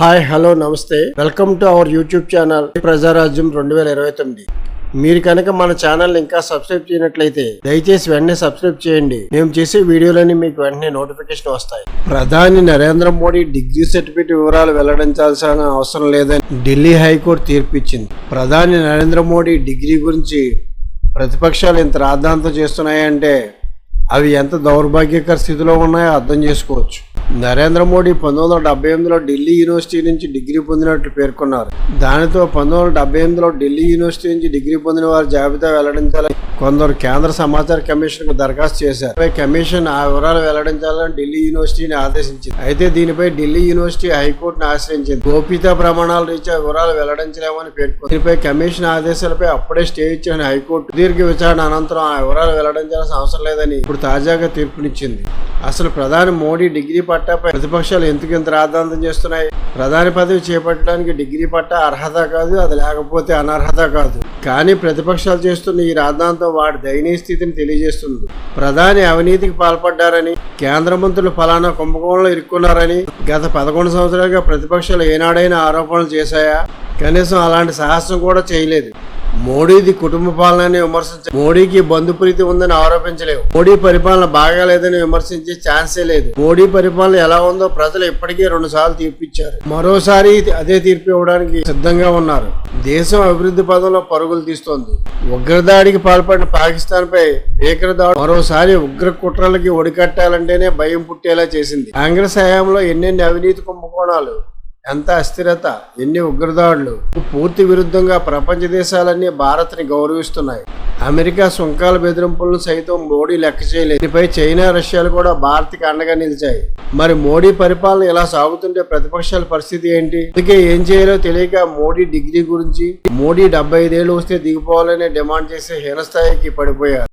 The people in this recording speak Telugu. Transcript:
హాయ్ హలో నమస్తే, welcome to our YouTube channel Prajarajyam 2029. మీరు కనుక మన ఛానల్ ఇంకా సబ్స్క్రైబ్ చేయనట్లయితే దయచేసి వెంటనే సబ్స్క్రైబ్ చేయండి. మేము చేసే వీడియోలన్నీ మీకు వెంటనే నోటిఫికేషన్ వస్తాయి. ప్రధాని నరేంద్ర మోడీ డిగ్రీ సర్టిఫికేట్ వివరాలు వెల్లడించాల్సిన అవసరం లేదని ఢిల్లీ హైకోర్టు తీర్పు ఇచ్చింది. ప్రధాని నరేంద్ర మోడీ డిగ్రీ గురించి ప్రతిపక్షాలు ఇంత రాద్ధాంతం చేస్తున్నాయంటే అవి ఎంత దౌర్భాగ్యకర స్థితిలో ఉన్నాయో అర్థం చేసుకోవచ్చు. నరేంద్ర మోడీ 1978లో ఢిల్లీ యూనివర్సిటీ నుంచి డిగ్రీ పొందినట్లు పేర్కొన్నారు. దానితో 1978లో ఢిల్లీ యూనివర్సిటీ నుంచి డిగ్రీ పొందిన వారి జాబితా వెల్లడించాలని కొందరు కేంద్ర సమాచార కమిషన్ కు దరఖాస్తు చేశారు. కమిషన్ ఆ వివరాలు వెల్లడించాలని ఢిల్లీ యూనివర్సిటీని ఆదేశించింది. అయితే దీనిపై ఢిల్లీ యూనివర్సిటీ హైకోర్టును ఆశ్రయించింది. గోప్యతా ప్రమాణాల రీత్యా వివరాలు వెల్లడించలేమని పేర్కొంది. దీనిపై కమిషన్ ఆదేశాలపై అప్పుడే స్టే ఇచ్చిన హైకోర్టు దీర్ఘ విచారణ అనంతరం ఆ వివరాలు వెల్లడించాల్సిన అవసరం లేదని ఇప్పుడు తాజాగా తీర్పునిచ్చింది. అసలు ప్రధాని మోడీ డిగ్రీ పట్టాపై ప్రతిపక్షాలు ఎందుకు ఇంత రాద్ధాంతం చేస్తున్నాయి? ప్రధాని పదవి చేపట్టడానికి డిగ్రీ పట్టా అర్హత కాదు, అది లేకపోతే అనర్హత కాదు. కానీ ప్రతిపక్షాలు చేస్తున్న ఈ రాద్ధాంతం వాడి దయనీయ స్థితిని తెలియజేస్తుంది. ప్రధాని అవినీతికి పాల్పడ్డారని, కేంద్ర మంత్రులు ఫలానా కుంభకోణంలో ఇరుక్కున్నారని గత 11 సంవత్సరాలుగా ప్రతిపక్షాలు ఏనాడైనా ఆరోపణలు చేశాయా? కనీసం అలాంటి సాహసం కూడా చేయలేదు. మోడీది కుటుంబ పాలనని విమర్శించారు. మోడీకి బంధుప్రీతి ఉందని ఆరోపించలేవు. మోడీ పరిపాలన బాగాలేదని విమర్శించే ఛాన్సే లేదు. మోడీ పరిపాలన ఎలా ఉందో ప్రజలు ఇప్పటికే 2 సార్లు తీర్పిచ్చారు. మరోసారి అదే తీర్పు ఇవ్వడానికి సిద్ధంగా ఉన్నారు. దేశం అభివృద్ధి పదంలో పరుగులు తీస్తోంది. ఉగ్రదాడికి పాల్పడిన పాకిస్తాన్ పై భీకరదాడి మరోసారి ఉగ్ర కుట్రలకి ఒడికట్టాలంటేనే భయం పుట్టేలా చేసింది. కాంగ్రెస్ హయాంలో ఎన్నెన్ని అవినీతి కుంభకోణాలు, ఎంత అస్థిరత, ఎన్ని ఉగ్రదాడులు. పూర్తి విరుద్ధంగా ప్రపంచ దేశాలన్నీ భారత్ని గౌరవిస్తున్నాయి. అమెరికా సుంకాల బెదిరింపులను సైతం మోడీ లెక్క చేయలేదు. దీనిపై చైనా, రష్యాలు కూడా భారత్కి అండగా నిలిచాయి. మరి మోడీ పరిపాలన ఇలా సాగుతుంటే ప్రతిపక్షాల పరిస్థితి ఏంటి? అందుకే ఏం చేయాలో తెలియక మోడీ డిగ్రీ గురించి, మోడీ 75 ఏళ్ళు వస్తే దిగిపోవాలనే డిమాండ్ చేసే హీనస్థాయికి పడిపోయారు.